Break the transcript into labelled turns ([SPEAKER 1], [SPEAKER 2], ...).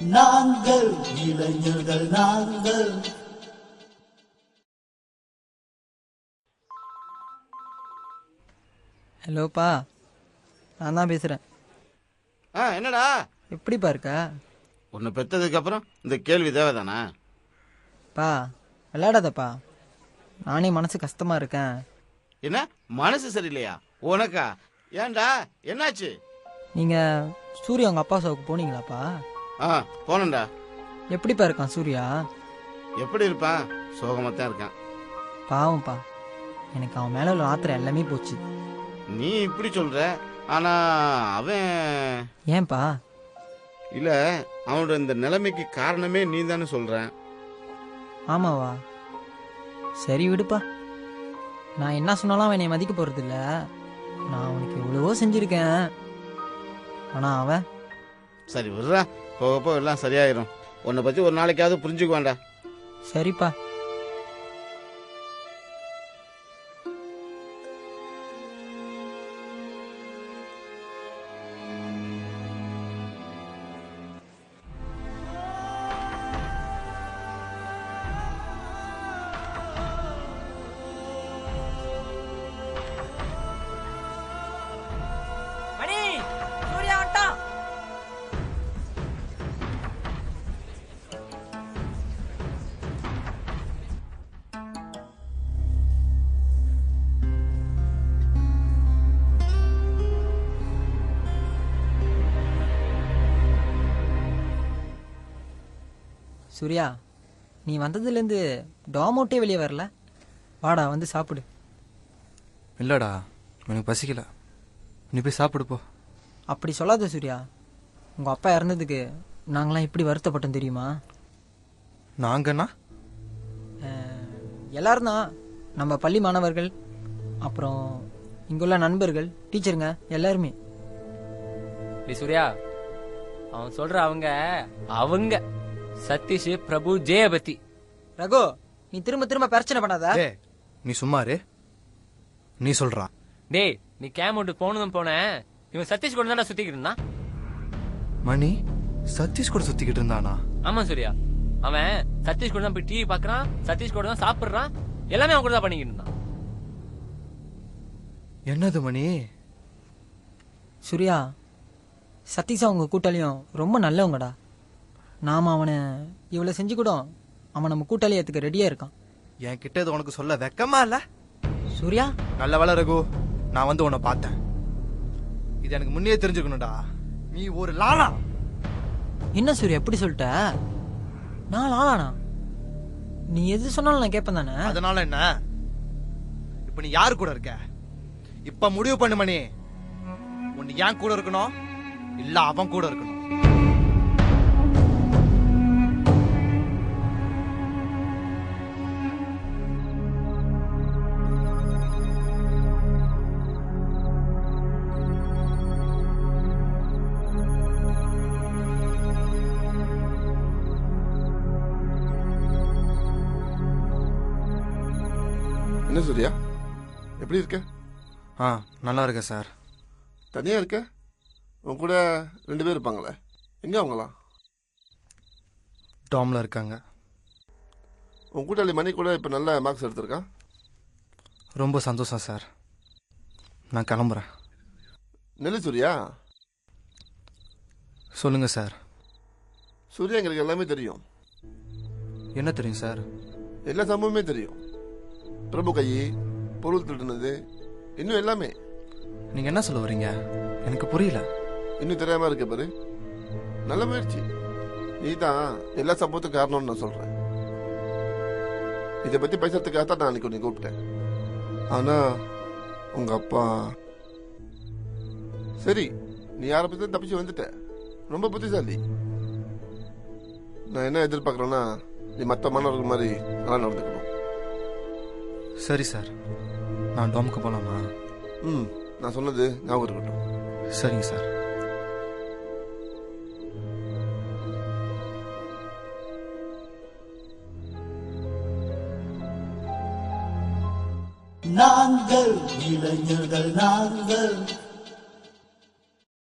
[SPEAKER 1] நாங்கள் இளைஞர்கள் நாங்கள்.
[SPEAKER 2] ஹலோப்பா, நான் தான் பேசுகிறேன்.
[SPEAKER 3] என்னடா
[SPEAKER 2] எப்படிப்பா இருக்க?
[SPEAKER 3] உன்னை பெற்றதுக்கு அப்புறம் இந்த கேள்வி தேவைதானா?
[SPEAKER 2] பா விளையாடாதப்பா, நானே மனசு கஷ்டமா இருக்கேன்.
[SPEAKER 3] என்ன மனசு சரியில்லையா உனக்கா? ஏன்டா என்னாச்சு?
[SPEAKER 2] நீங்கள் சூர்யா அவங்க அப்பா சாவுக்கு போனீங்களாப்பா?
[SPEAKER 3] போனேன்டா.
[SPEAKER 2] எப்படிப்பா இருக்கான் சூர்யா?
[SPEAKER 3] எப்படி இருப்பான்? சோகமாக தான் இருக்கான்.
[SPEAKER 2] பாவம்ப்பா, எனக்கு அவன் மேலே உள்ள ஆத்திரம் எல்லாமே போச்சு.
[SPEAKER 3] நீ இப்படி சொல்ற, ஆனா அவன்
[SPEAKER 2] ஏன்பா?
[SPEAKER 3] இல்ல, அவனோட இந்த நிலைமைக்கு காரணமே நீ தானே சொல்ற.
[SPEAKER 2] ஆமாவா? சரி விடுப்பா, நான் என்ன சொன்னாலும் அவன் என்னை மதிக்க போறது இல்ல. நான் அவனுக்கு எவ்வளவோ செஞ்சிருக்கேன், ஆனா அவன்.
[SPEAKER 3] சரி விடுறா, போக போக எல்லாம் சரியாயிரும். உன்னை பத்தி ஒரு நாளைக்காவது புரிஞ்சுக்குவான்டா.
[SPEAKER 2] சரிப்பா. சூர்யா, நீ வந்ததுலேருந்து டாமோட்டே வெளியே வரல. வாடா வந்து சாப்பிடு.
[SPEAKER 4] இல்லடா, எனக்கு பசிக்கல, நீ போய் சாப்பிடு போ.
[SPEAKER 2] அப்படி சொல்லாத சூர்யா, உங்கள் அப்பா இறந்ததுக்கு நாங்களாம் எப்படி வருத்தப்பட்டோம் தெரியுமா?
[SPEAKER 4] நாங்கண்ணா
[SPEAKER 2] எல்லாரும் தான், நம்ம பள்ளி மாணவர்கள், அப்புறம் இங்குள்ள நண்பர்கள், டீச்சருங்க எல்லாருமே.
[SPEAKER 5] சூர்யா, அவன் சொல்ற அவங்க சதீஷ், பிரபு, ஜெயபதி.
[SPEAKER 2] ரகு, நீ திரும்ப திரும்ப பிரச்சனை பண்ணாத.
[SPEAKER 4] நீ சும்மாரு. நீ சொல்றான்.
[SPEAKER 5] டேய், நீ கேமோட்டு போனதும் போன, இவன் சதீஷ் கூட தானே சுத்திக்கிட்டு இருந்தான்.
[SPEAKER 4] மணி சதீஷ் கூட சுத்திக்கிட்டு இருந்தானா?
[SPEAKER 5] ஆமா சூர்யா, அவன் சதீஷ் கூட தான் போய் டிவி பாக்குறான், சதீஷ் கூட தான் சாப்பிடுறான், எல்லாமே அவன் கூட தான் பண்ணிக்கிட்டு இருந்தான்.
[SPEAKER 4] என்னது மணி?
[SPEAKER 2] சூர்யா, சதீஷ் அவங்க கூட்டாளியும் ரொம்ப நல்லவங்கடா. நாம அவனை இவ்வளவு செஞ்சு கூட அவன் நம்ம கூட்டாளி ஏத்துக்க ரெடியா இருக்கான்.
[SPEAKER 4] என் கிட்ட இது உனக்கு சொல்ல வெக்கமா இல்ல?
[SPEAKER 2] சூர்யா,
[SPEAKER 4] நல்ல வேலை ரகு, நான் வந்து உன்னை பார்த்தேன். இது எனக்கு முன்னே தெரிஞ்சுக்கணும்டா. நீ ஒரு லாலா.
[SPEAKER 2] என்ன சூர்யா எப்படி சொல்லிட்ட? நான் லாலானா? நீ எது சொன்னாலும் நான் கேட்பேன் தானே.
[SPEAKER 4] அதனால என்ன? இப்ப நீ யாரு கூட இருக்க? இப்ப முடிவு பண்ணு மணி. உன்னை ஏன் கூட இருக்கணும், இல்ல அவன் கூட இருக்கணும்?
[SPEAKER 6] என்ன சூர்யா, எப்படி இருக்க?
[SPEAKER 4] நல்லா இருக்க சார்.
[SPEAKER 6] தனியா இருக்க? உன் கூட 2 பேர் இருப்பாங்களே, எங்க அவங்களாம்?
[SPEAKER 4] டாம்ல இருக்காங்க.
[SPEAKER 6] உன் கூட்டாளி மணி கூட இப்போ நல்ல மார்க்ஸ் எடுத்திருக்கான்.
[SPEAKER 4] ரொம்ப சந்தோஷம் சார். நான் கிளம்புறேன்.
[SPEAKER 6] நெல்லு சூர்யா.
[SPEAKER 4] சொல்லுங்க சார்.
[SPEAKER 6] சூர்யா, எங்களுக்கு எல்லாமே தெரியும்.
[SPEAKER 4] என்ன தெரியும் சார்?
[SPEAKER 6] எல்லா சம்பவமே தெரியும். பிரபு கை, பொருள் திருடுனது, இன்னும் எல்லாமே.
[SPEAKER 4] நீங்க என்ன சொல்ல வரீங்க? எனக்கு புரியல.
[SPEAKER 6] இன்னும் தெரியாம இருக்க பாரு. நல்ல முயற்சி. நீ தான் எல்லா சம்பவத்துக்கும் காரணம்னு நான் சொல்றேன். இதை பத்தி பேசுறதுக்காக தான் நான் அன்னைக்கு உன்னை கூப்பிட்டேன். ஆனா உங்க அப்பா. சரி, நீ யாரை பத்தி தப்பிச்சு வந்துட்ட. ரொம்ப புத்திசாலி. நான் என்ன எதிர்பார்க்கறேன்னா, நீ மற்ற மாணவர்கள் மாதிரி நல்லா நடந்துக்கணும்.
[SPEAKER 4] சரி சார், நான் டாமுக்கு போலாமா?
[SPEAKER 6] நான் சொன்னது ஞாபகம் இருக்கட்டும்.
[SPEAKER 4] சரிங்க சார்.
[SPEAKER 1] நாங்கள் இளைஞர்கள் நாங்கள்.